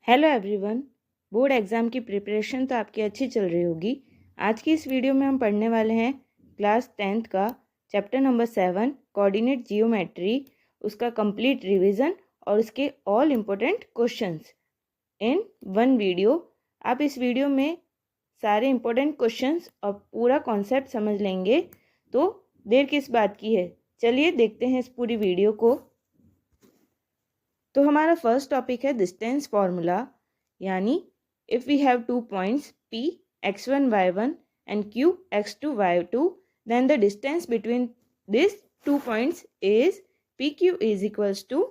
Hello everyone. Board exam की preparation तो आपकी अच्छी चल रही होगी। आज की इस वीडियो में हम पढ़ने वाले हैं क्लास 10th का चैप्टर नंबर 7 कोऑर्डिनेट जियोमेट्री, उसका कंप्लीट रिवीजन और उसके all important questions in one video. आप इस वीडियो में सारे इम्पोर्टेंट क्वेश्चंस और पूरा कॉन्सेप्ट समझ लेंगे, तो देर किस बात की है, चलिए देखते हैं इस पूरी वीडियो को। तो हमारा फर्स्ट टॉपिक है डिस्टेंस फॉर्मूला, यानी if we have 2 points P x1 y1 and Q x2 y2, then the distance between these 2 points is PQ is equals to,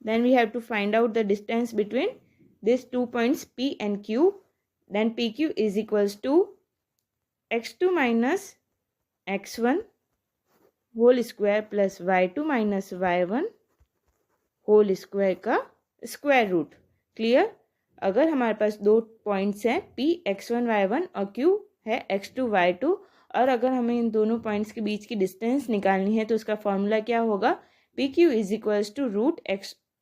then we have to find out the distance between these 2 points P and Q, then PQ is equals to x2 minus x1 whole square plus y2 minus y1 whole square का square root. Clear. अगर हमारे पास दो points हैं P x1 y1 और Q है x2 y2, और अगर हमें इन दोनों पॉइंट्स के बीच की डिस्टेंस निकालनी है तो उसका फॉर्मूला क्या होगा, PQ is equals to root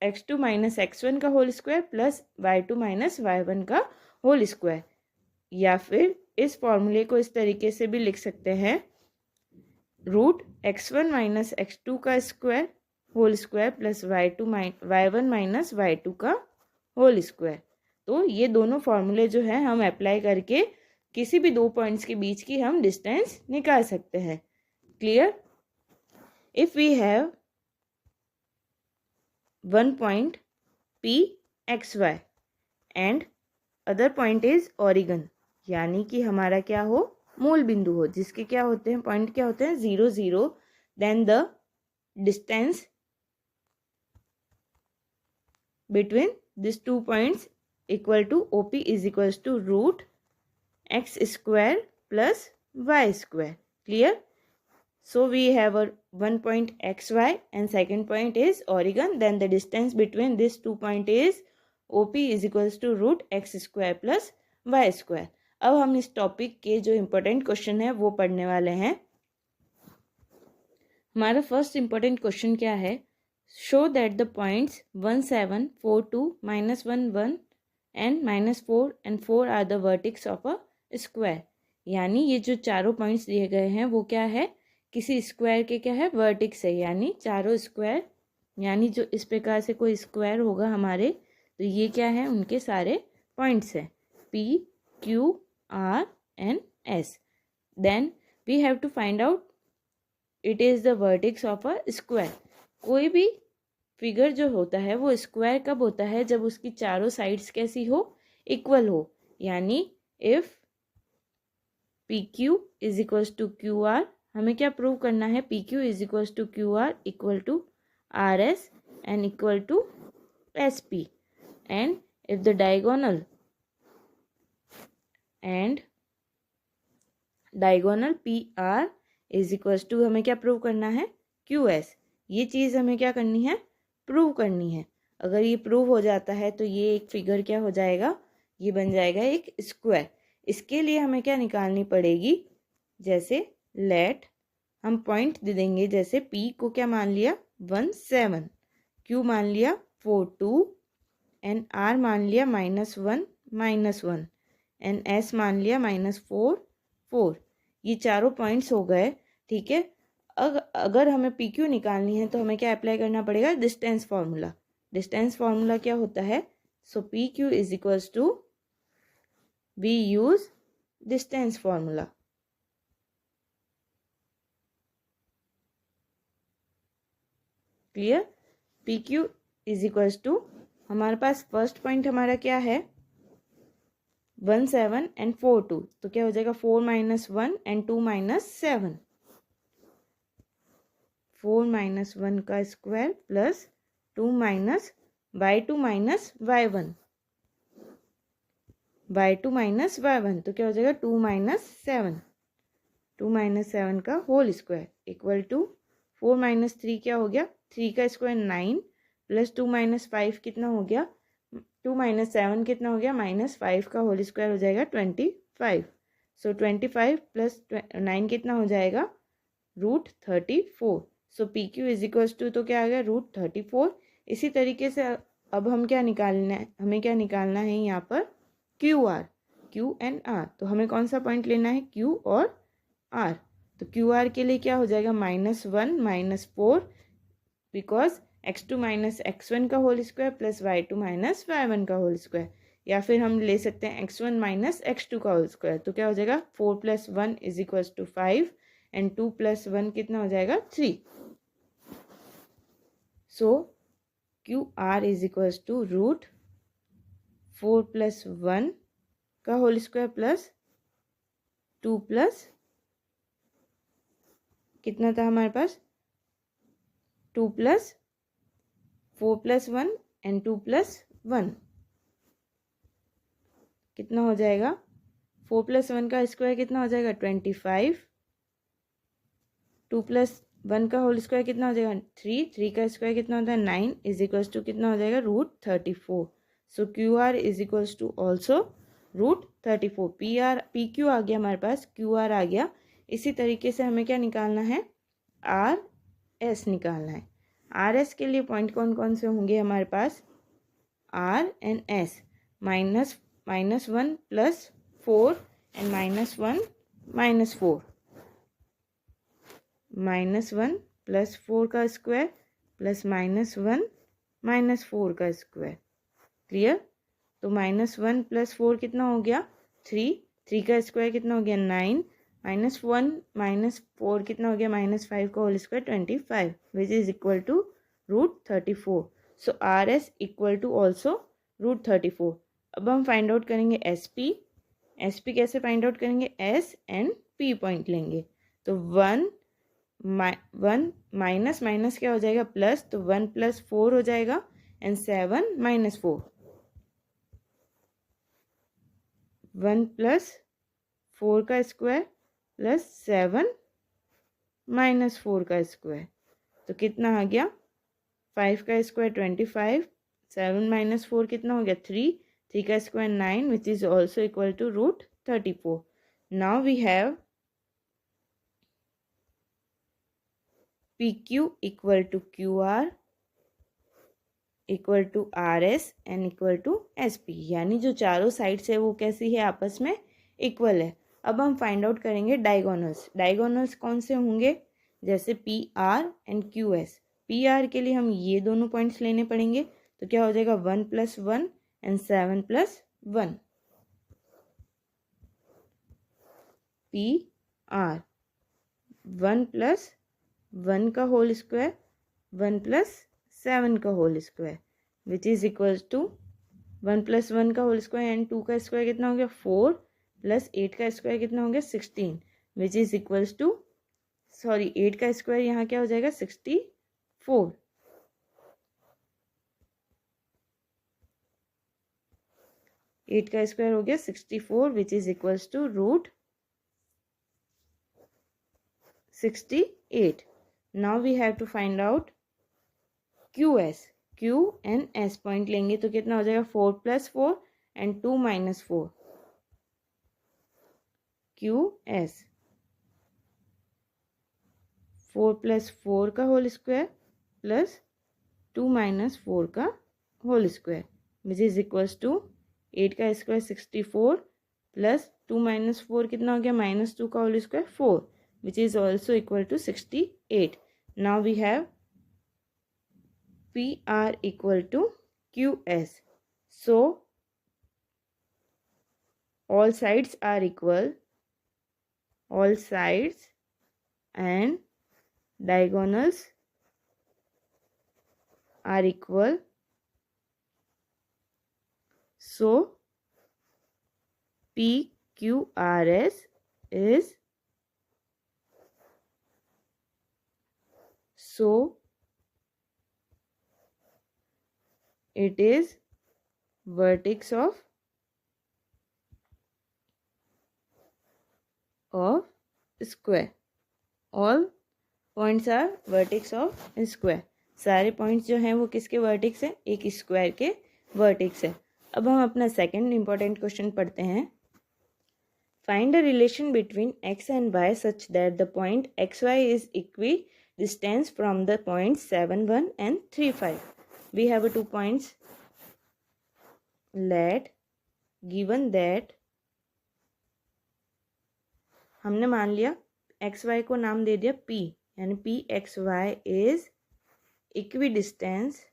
x2 minus x1 का whole square plus y2 minus y1 का होल स्क्वायर। या फिर इस फॉर्मूले को इस तरीके से भी लिख सकते हैं, रूट x1 माइनस x2 का square whole square plus y1 minus y2 का होल स्क्वायर। तो ये दोनों फॉर्मूले जो है हम अप्लाई करके किसी भी दो पॉइंट्स के बीच की हम डिस्टेंस निकाल सकते हैं। Clear. If we have one point P XY and other point is origin, यानी कि हमारा क्या हो, मूल बिंदु हो, जिसके क्या होते हैं, पॉइंट क्या होते हैं, 0 0, then the distance between these 2 points equal to OP is equals to root x square plus y square. Clear. So we have a one point XY and second point is origin, then the distance between these 2 point is OP is equals to root x square plus y square. अब हम इस topic के जो important question है वो पढ़ने वाले हैं। हमारा फर्स्ट इम्पोर्टेंट क्वेश्चन क्या है, show that the points 1 7 4 2 minus 1 1 and minus 4 and 4 are the vertex of a square। यानी ये जो चारों पॉइंट्स दिए गए हैं वो क्या है, किसी स्क्वायर के क्या है, वर्टिक्स है, यानी चारों स्क्वायर, यानी जो इस प्रकार से कोई स्क्वायर होगा हमारे, तो ये क्या है, उनके सारे पॉइंट्स हैं P Q R and S। Then we have to find out it is the vertex of a square. कोई भी फिगर जो होता है वो स्क्वायर कब होता है, जब उसकी चारों साइड्स कैसी हो, इक्वल हो। यानी if P Q is equals to Q R, हमें क्या प्रूव करना है, P Q is equals to Q R equal to R S and equal to S P, and if the diagonal P R is equals to, हमें क्या prove करना है, Q S. ये चीज़ हमें क्या करनी है, प्रूव करनी है। अगर ये प्रूव हो जाता है तो ये एक फिगर क्या हो जाएगा, ये बन जाएगा एक स्क्वायर। इसके लिए हमें क्या निकालनी पड़ेगी, जैसे लेट हम पॉइंट दे देंगे, जैसे P को क्या मान लिया 1 7, Q मान लिया 4 2 एंड R मान लिया -1 -1 एंड S मान लिया -4 4। ये चारों पॉइंट्स हो गए। ठीक है। अगर हमें पी क्यू निकालनी है तो हमें क्या अप्लाई करना पड़ेगा, डिस्टेंस फार्मूला। डिस्टेंस फार्मूला क्या होता है, so P Q is equals to, we use distance formula. Clear. P Q is equals to, हमारे पास फर्स्ट पॉइंट हमारा क्या है, 1 7 एंड 4 2, तो क्या हो जाएगा 4 - 1 एंड 2 - 7, 4 - 1 का square plus 2 minus y2 minus y1, y2 minus y1, तो क्या हो जाएगा 2 - 7, 2 - 7 का होल स्क्वायर इक्वल टू 4 - 3 क्या हो गया, 3 का स्क्वायर 9 प्लस 2 - 5 कितना हो गया, 2 - 7 कितना हो गया, -5 का होल स्क्वायर हो जाएगा 25। सो 25 प्लस 9 कितना हो जाएगा, root 34। So P Q is equals to, तो क्या आ गया, रूट 34। इसी तरीके से अब हम क्या निकालना है, हमें क्या निकालना है यहाँ पर Q R, Q and R. तो हमें कौन सा पॉइंट लेना है, क्यू और आर। तो क्यू आर के लिए क्या हो जाएगा, -1 -4 बिकॉज x2 माइनस x1 का whole square plus y2 minus y1 का होल स्क्वायर, या फिर हम ले सकते हैं x1 माइनस x2 का होल स्क्वायर। तो क्या हो जाएगा 4 + 1 = 5 एंड 2 + 1 कितना हो जाएगा 3। सो क्यू आर = √4 + 1 का होल स्क्वायर प्लस 2 प्लस कितना था हमारे पास 2 + 4 + 1 एंड 2 + 1 कितना हो जाएगा 4 + 1 का स्क्वायर कितना हो जाएगा 25, 2 + 1 का होल स्क्वायर कितना हो जाएगा 3, 3 का स्क्वायर कितना होता है 9 = कितना हो जाएगा √34। So Q R = also √34। P Q आ गया हमारे पास, क्यू आर आ गया। इसी तरीके से हमें क्या निकालना है, आर एस निकालना है। आर एस के लिए पॉइंट कौन कौन से होंगे हमारे पास, आर एंड एस, -1 + 4 एंड -1 - 4, -1 + 4 का स्क्वायर प्लस -1 - 4 का स्क्वायर। क्लियर। तो -1 + 4 कितना हो गया 3, 3 का स्क्वायर कितना हो गया 9, -1 - 4 कितना हो गया -5 का whole square 25 which is equal to √34। So R S = also √34। अब हम फाइंड आउट करेंगे एस पी। एस पी कैसे फाइंड आउट करेंगे, एस एंड पी पॉइंट लेंगे। तो 1 माइनस माइनस क्या हो जाएगा प्लस, तो 1 + 4 हो जाएगा एंड 7 - 4, 1 + 4 का स्क्वायर प्लस 7 - 4 का स्क्वायर। तो कितना आ गया 5 का स्क्वायर 25, 7 - 4 कितना हो गया 3, 3 का square 9 which is also equal to √34। Now we have PQ = QR = RS and = SP, यानी जो चारों साइड्स है वो कैसी है, आपस में इक्वल है। अब हम फाइंड आउट करेंगे डायगोनल्स। डायगोनल्स कौन से होंगे, जैसे PR एंड QS। PR के लिए हम ये दोनों पॉइंट्स लेने पड़ेंगे। तो क्या हो जाएगा 1 + 1 एंड 7 + 1, PR 1 + 1 का होल स्क्वायर 1 + 7 का whole square which is equals to 1 + 1 का होल स्क्वायर एंड 2 का स्क्वायर कितना हो गया 4 + 8 का स्क्वायर कितना हो गया 16 विच इज इक्वल्स टू 8 का स्क्वायर यहाँ क्या हो जाएगा 64। एट का स्क्वायर हो गया 64 which is equals to √68। Now we have to find out QS। Q and S point लेंगे तो कितना हो जाएगा 4 + 4 एंड 2 - 4, QS 4 + 4 का होल स्क्वायर प्लस 2 - 4 का whole square which is equals to 8 का स्क्वायर 64 प्लस 2 - 4 कितना हो गया -2 का whole square 4 which is also equal to 68. Now we have PR = QS. So all sides are equal. All sides and diagonals are equal. So PQRS is so it is vertex of square. All points are vertex of square. सारे points जो हैं वो किसके vertex है, एक square के vertex है। अब हम अपना सेकंड इंपॉर्टेंट क्वेश्चन पढ़ते हैं। Find the relation between x and y such that the point xy is equidistant from the points 7, 1 and 3, 5. We have two points let given that, हमने मान लिया एक्स वाई को नाम दे दिया पी, यानी P X Y is equidistance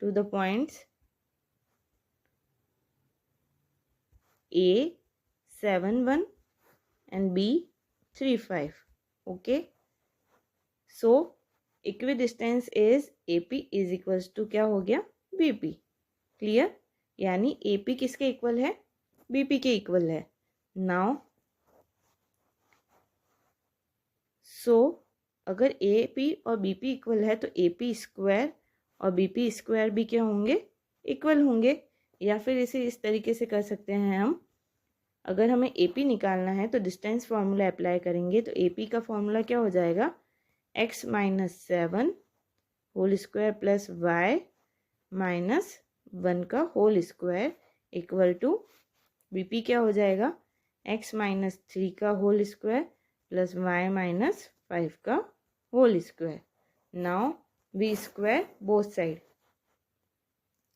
to the points A 7 1 and B 3 5. Okay, so equidistance is AP is equals to क्या हो गया BP. क्लियर, यानी AP किसके इक्वल है, BP के इक्वल है. नाउ सो अगर AP और BP इक्वल है तो AP स्क्वायर और BP स्क्वायर भी क्या होंगे, इक्वल होंगे. या फिर इसे इस तरीके से कर सकते हैं हम, अगर हमें AP निकालना है तो डिस्टेंस फार्मूला अप्लाई करेंगे. तो AP का फार्मूला क्या हो जाएगा, x minus 7 whole square plus y minus 1 का whole square equal to BP क्या हो जाएगा, x माइनस 3 का whole square plus y minus 5 का whole square. Now we square both side,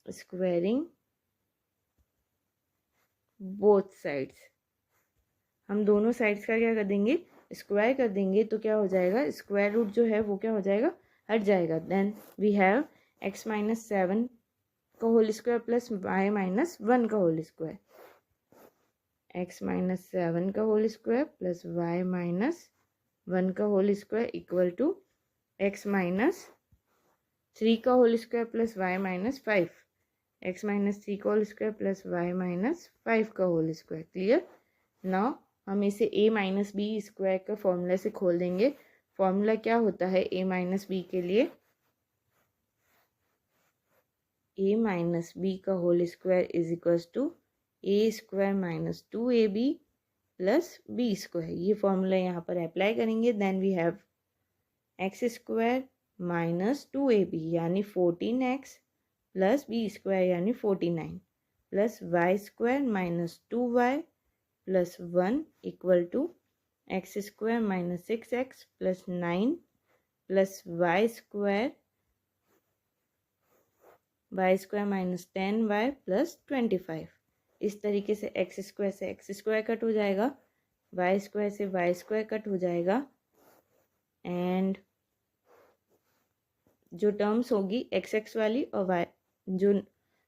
squaring both sides, हम दोनों साइड्स का क्या कर देंगे, स्क्वायर कर देंगे. तो क्या हो जाएगा, स्क्वायर रूट जो है वो क्या हो जाएगा, हट जाएगा. Then we have x minus 7 का whole square plus y minus 1 का होल स्क्वायर, x माइनस 7 का whole square plus y minus 1 का whole square equal to x minus 3 का whole square plus y minus 5, x minus 3 का whole square plus y minus 5 का whole square. Clear. Now हम इसे a minus B square का formula से खोल देंगे. फॉर्मूला क्या होता है a माइनस बी के लिए, a माइनस बी का whole square is equals to a square minus 2ab plus b square. ये फॉर्मूला यहाँ पर अप्लाई करेंगे. Then we have x square minus 2ab यानी 14x प्लस b स्क्वायर यानी 49 plus y square minus 2y plus 1 equal to X square minus 6x plus 9 plus Y square minus 10y plus 25. इस तरीके से X square cut हो जाएगा, Y square से Y square cut हो जाएगा. And जो टर्म्स होगी एक्स एक्स वाली और वाई जो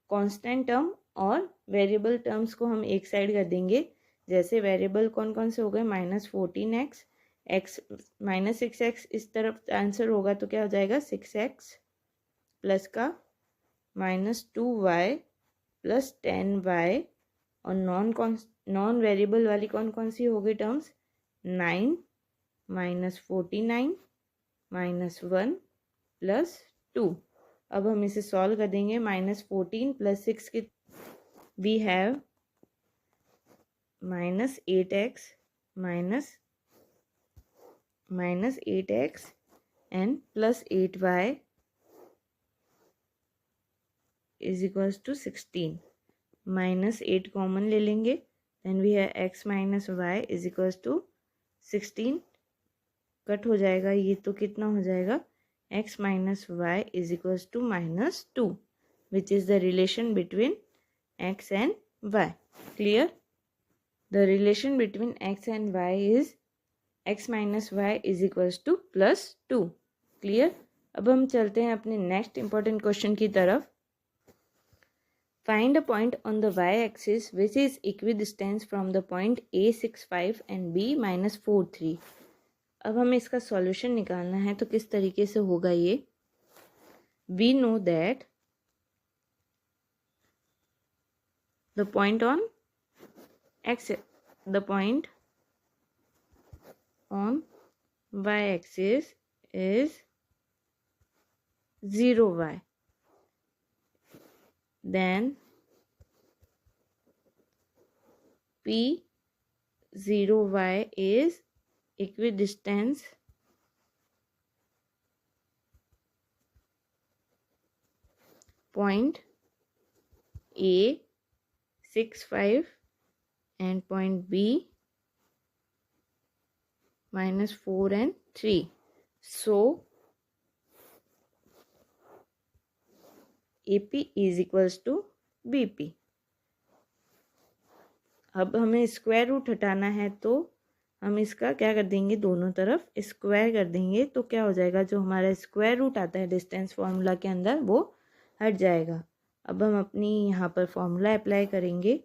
कांस्टेंट टर्म और वेरिएबल टर्म्स को हम एक साइड कर देंगे. जैसे वेरिएबल कौन कौन से हो गए, minus 14x, x minus 6x, इस तरफ आंसर होगा तो क्या हो जाएगा 6x प्लस का माइनस 2y प्लस 10y. और नॉन वेरिएबल वाली कौन कौन सी हो गई टर्म्स, 9 माइनस 49 माइनस 1 प्लस 2. अब हम इसे सॉल्व कर देंगे. माइनस 14 प्लस 6 की we have minus 8x minus 8x and plus 8y is equals to 16. Minus 8 common ले लेंगे. Then we have x minus y is equals to 16 cut हो जाएगा. ये तो कितना हो जाएगा, x minus y is equals to minus 2 which is the relation between x and y. Clear. The relation between x and y is x minus y is equals to plus 2. Clear? अब हम चलते हैं अपने next important question की तरफ. Find a point on the y-axis which is equidistant from the point A 6 5 and B minus 4 3. अब हमें इसका सॉल्यूशन निकालना है. तो किस तरीके से होगा ये, we know that the point on y-axis is 0y. Then P 0y is equidistant point A 6 5 and point B minus 4 and 3. So AP is equals to BP। अब हमें स्क्वायर रूट हटाना है तो हम इसका क्या कर देंगे, दोनों तरफ स्क्वायर कर देंगे, तो क्या हो जाएगा, जो हमारा स्क्वायर रूट आता है डिस्टेंस फार्मूला के अंदर वो हट जाएगा। अब हम अपनी यहाँ पर फॉर्मूला अप्लाई करेंगे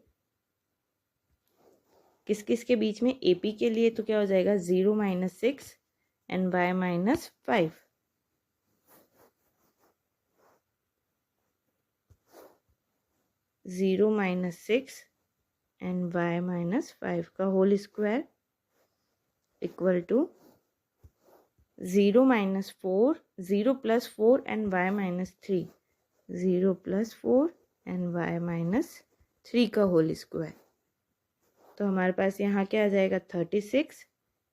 किस किस के बीच में, AP के लिए तो क्या हो जाएगा 0 - 6 and y - 5। Zero -6 and y - 5 का whole square equal to 0 - 4, 0 + 4 and y - 3, 0 + 4 and y - 3 का होल स्क्वायर। तो हमारे पास यहाँ क्या आ जाएगा 36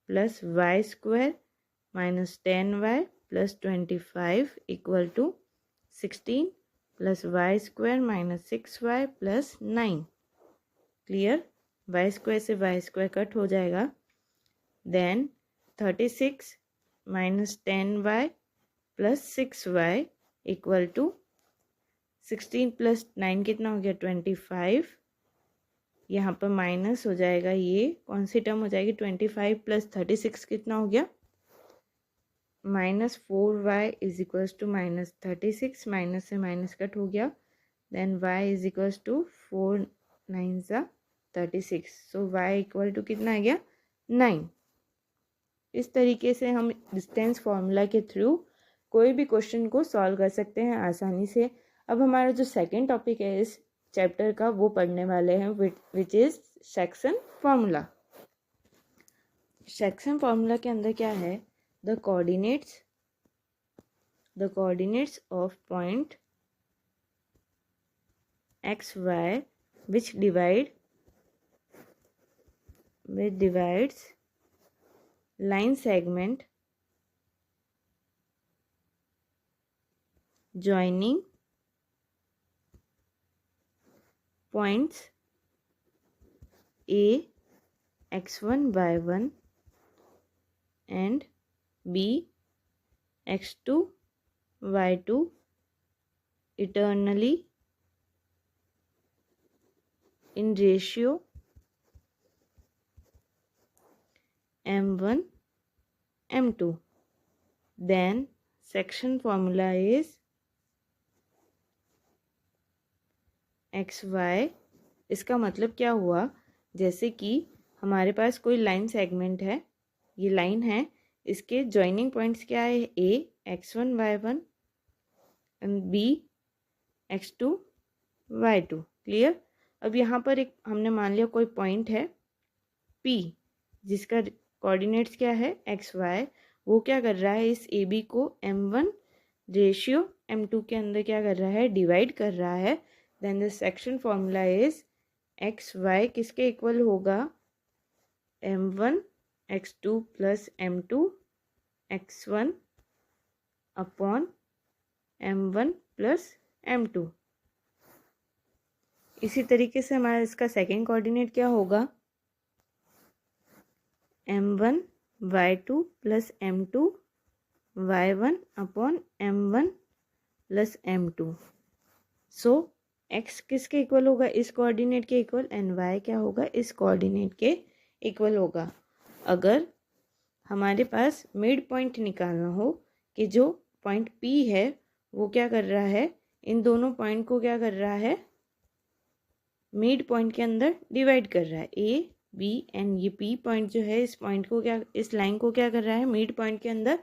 + y² - 10y + 25 equal to 16 + y² - 6y + 9। Clear, y² से y² कट हो जाएगा। Then 36 - 10y + 6y equal to 16 + 9 कितना हो गया 25। यहाँ पर माइनस हो जाएगा, ये कौन सी टर्म हो जाएगी 25 + 36 कितना हो गया -4y is equals to -36, minus से माइनस कट हो गया। Then y is equals to 4 9 36, so y equal to कितना आ गया 9। इस तरीके से हम डिस्टेंस फार्मूला के थ्रू कोई भी क्वेश्चन को सॉल्व कर सकते हैं आसानी से। अब हमारा जो सेकंड टॉपिक है इस चैप्टर का वो पढ़ने वाले हैं which is section formula. Section formula के अंदर क्या है, the coordinates of point X Y which divides line segment joining points A x1 y1 and B x2 y2 eternally in ratio m1 m2, then section formula is xy। इसका मतलब क्या हुआ, जैसे कि हमारे पास कोई लाइन सेगमेंट है, ये लाइन है, इसके जॉइनिंग पॉइंट्स क्या है A x1 y1 and B x2 y2। Clear. अब यहाँ पर एक हमने मान लिया कोई पॉइंट है P जिसका कोऑर्डिनेट्स क्या है एक्स वाई, वो क्या कर रहा है इस AB को m1 रेशियो m2 के अंदर क्या कर रहा है डिवाइड कर रहा है। Then the section formula is X Y किसके इक्वल होगा m1 x2 + m2 x1 upon m1 + m2। इसी तरीके से हमारा इसका सेकेंड कोऑर्डिनेट क्या होगा m1 y2 + m2 y1 upon m1 + m2। सो x किसके इक्वल होगा इस कोऑर्डिनेट के इक्वल एंड y क्या होगा इस कोऑर्डिनेट के इक्वल होगा। अगर हमारे पास मिड पॉइंट निकालना हो कि जो पॉइंट P है वो क्या कर रहा है इन दोनों पॉइंट को क्या कर रहा है मिड पॉइंट के अंदर डिवाइड कर रहा है A B एंड ये P पॉइंट जो है इस पॉइंट को क्या इस लाइन को क्या कर रहा है मिड पॉइंट के अंदर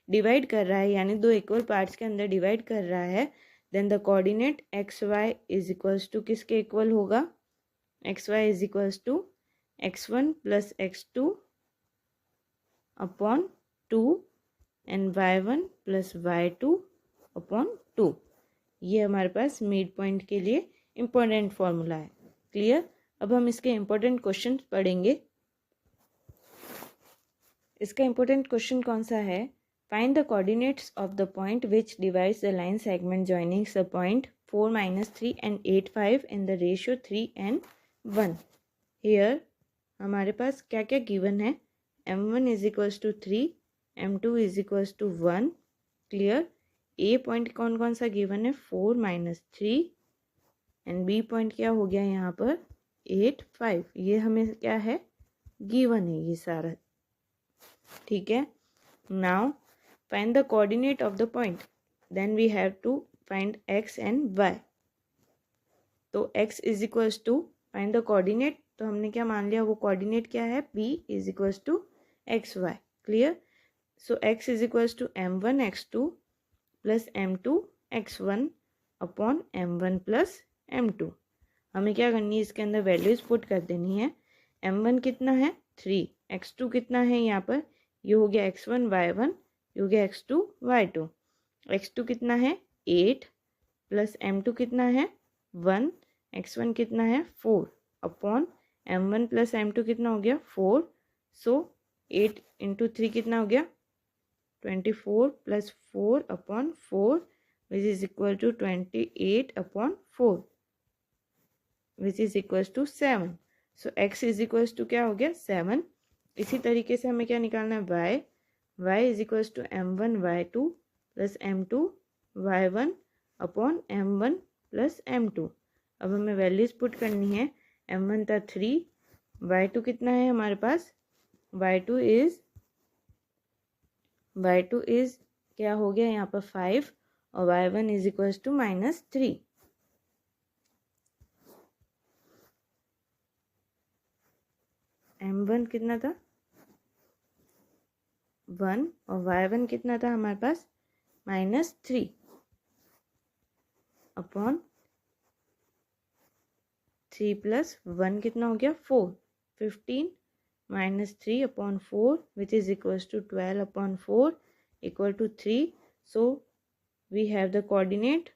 डिवाइड कर रहा है, यानी दो इक्वल पार्ट्स के अंदर डिवाइड कर रहा है। Then the coordinate X Y is equals to किसके इक्वल होगा X Y is equals to x1 + x2 upon 2 and y1 + y2 upon 2। ये हमारे पास मिड पॉइंट के लिए इम्पोर्टेंट फॉर्मूला है। क्लियर। अब हम इसके इम्पोर्टेंट क्वेश्चन पढ़ेंगे। इसका इम्पोर्टेंट क्वेश्चन कौन सा है, find the coordinates of the point which divides the line segment joining the point 4 - 3 and 8 5 in the ratio 3 and 1। Here हमारे पास क्या क्या गिवन है m1 = 3 m2 = 1। क्लियर। ए पॉइंट कौन कौन सा गिवन है 4 - 3 एंड बी पॉइंट क्या हो गया यहाँ पर 8 5। ये हमें क्या है गिवन है ये सारा, ठीक है। Now find the coordinate of the point, then we have to find X and Y. तो x is equals to find the coordinate, तो हमने क्या मान लिया वो कोऑर्डिनेट क्या है p is equals to X Y. Clear. So x is equals to m1 x2 plus m2 x1 upon m1 plus m2। हमें क्या करनी है इसके अंदर वैल्यूज पुट कर देनी है। m1 कितना है 3, x2 कितना है यहाँ पर ये हो गया x1 y1, ये हो गया x2 y2, x2 कितना है 8 प्लस m2 कितना है 1, x1 कितना है 4 अपॉन m1 प्लस m2 कितना हो गया 4। सो 8 इंटू 3 कितना हो गया 24 plus 4 upon 4 which is equal to 28 upon 4 which is equal to 7। So x is equal to क्या हो गया 7। इसी तरीके से हमें क्या निकालना है y is equal to m1 y2 plus m2 y1 upon m1 plus m2। अब हमें वैल्यूज पुट करनी है। m1 था 3, y2 कितना है हमारे पास y2 इज क्या हो गया यहाँ पर 5 और y1 is equal to -3। m1 कितना था 1 और y1 कितना था हमारे पास -3 अपॉन 3 प्लस 1 कितना हो गया 4, 15 -3 upon 4 which is equal to 12 upon 4 equal to 3। So we have the coordinate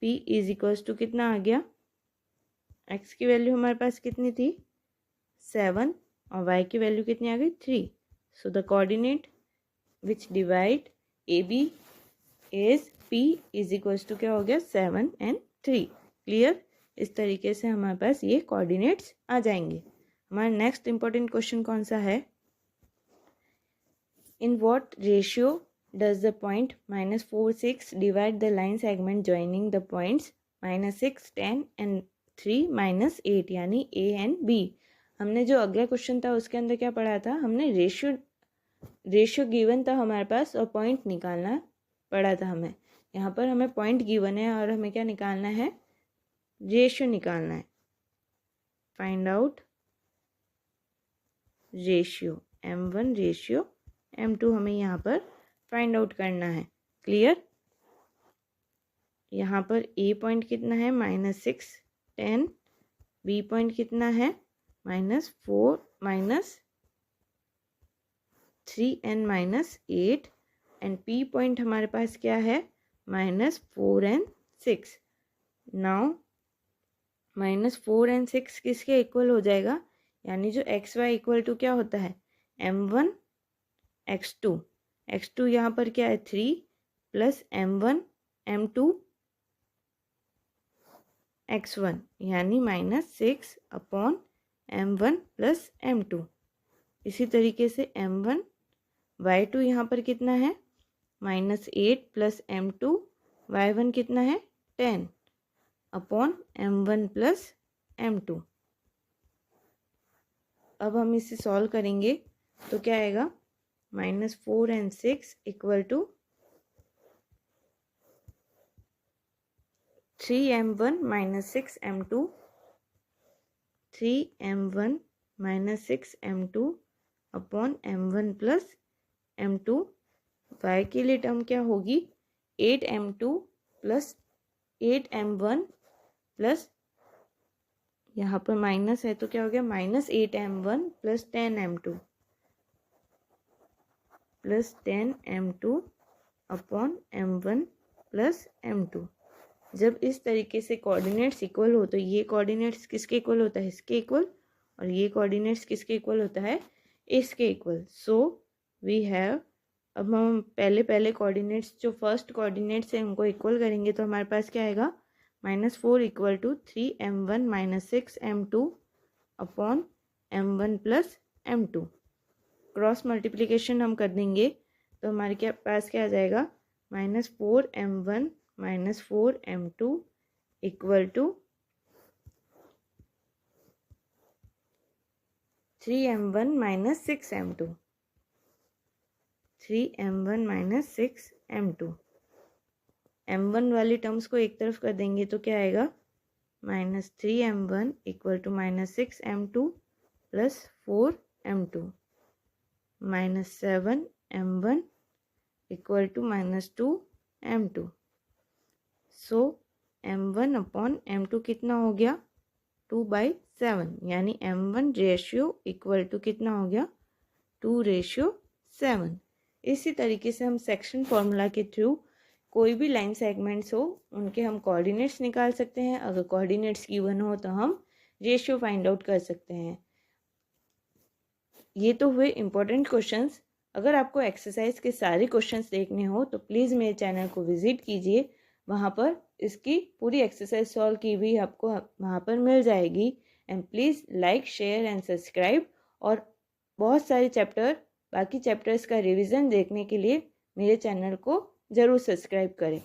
p is equal to कितना आ गया x की वैल्यू हमारे पास कितनी थी 7 और y की वैल्यू कितनी आ गई 3। So the coordinate which divide A B is p is equal to क्या हो गया 7 and 3। क्लियर। इस तरीके से हमारे पास ये कोऑर्डिनेट्स आ जाएंगे। हमारा नेक्स्ट इंपॉर्टेंट क्वेश्चन कौन सा है, in what ratio does the point -4 6 divide the line segment joining the points -6 10 and 3 - 8 यानी a and b। हमने जो अगला क्वेश्चन था उसके अंदर क्या पढ़ा था, हमने रेशियो गिवन था हमारे पास और पॉइंट निकालना पड़ा था हमें। यहाँ पर हमें पॉइंट गिवन है और हमें क्या निकालना है रेशियो निकालना है। Find out ratio m1 ratio m2 हमें यहाँ पर फाइंड आउट करना है। क्लियर। यहाँ पर a पॉइंट कितना है -6 10, b पॉइंट कितना है -4 -3 and -8 एंड p पॉइंट हमारे पास क्या है -4 and 6। नाउ -4 and 6 किसके इक्वल हो जाएगा, यानी जो एक्स वाई इक्वल टू क्या होता है m1 x2 यहाँ पर क्या है 3 प्लस m1 m2 x1 यानी -6 अपॉन m1 प्लस m2। इसी तरीके से m1 y2 यहाँ पर कितना है -8 प्लस m2 y1 कितना है 10 अपॉन m1 प्लस m2। अब हम इसे सॉल्व करेंगे तो क्या आएगा -4 and 6 equal to 3m1 -6 m2 3m1 -6 m2 upon m1 plus m2। y के लिए टर्म क्या होगी 8m2 प्लस 8m1 प्लस यहाँ पर माइनस है तो क्या हो गया -8m1 plus 10m2 plus 10m2 upon m1 plus m2। जब इस तरीके से कोऑर्डिनेट्स इक्वल हो तो ये कोऑर्डिनेट्स किसके इक्वल होता है इसके इक्वल, और ये कोऑर्डिनेट्स किसके इक्वल होता है इसके इक्वल। सो वी हैव, अब हम पहले कोऑर्डिनेट्स जो फर्स्ट कोऑर्डिनेट्स हैं उनको इक्वल करेंगे तो हमारे पास क्या आएगा -4 equal to 3m1 -6m2 upon m1 plus m2। Cross multiplication हम कर देंगे तो हमारे क्या पास क्या आ जाएगा minus 4m1 minus 4m2 equal to 3m1 minus 6m2, 3m1 minus 6m2। m1 वाली टर्म्स को एक तरफ कर देंगे तो क्या आएगा, minus 3m1 equal to minus 6m2 plus 4m2 minus 7m1 equal to minus 2m2। So m1 upon m2 कितना हो गया, 2/7, यानी m1 रेशियो इक्वल टू कितना हो गया, 2/7। इसी तरीके से हम सेक्शन फॉर्मूला के थ्रू कोई भी लाइन सेगमेंट्स हो उनके हम कोऑर्डिनेट्स निकाल सकते हैं। अगर कोऑर्डिनेट्स गिवन हो तो हम रेशियो फाइंड आउट कर सकते हैं। ये तो हुए इम्पोर्टेंट क्वेश्चंस। अगर आपको एक्सरसाइज के सारे क्वेश्चंस देखने हो तो प्लीज़ मेरे चैनल को विजिट कीजिए, वहाँ पर इसकी पूरी एक्सरसाइज सॉल्व की हुई आपको वहाँ पर मिल जाएगी। And please like, share and subscribe. और बहुत सारे बाकी चैप्टर्स का रिवीजन देखने के लिए मेरे चैनल को ज़रूर सब्सक्राइब करें।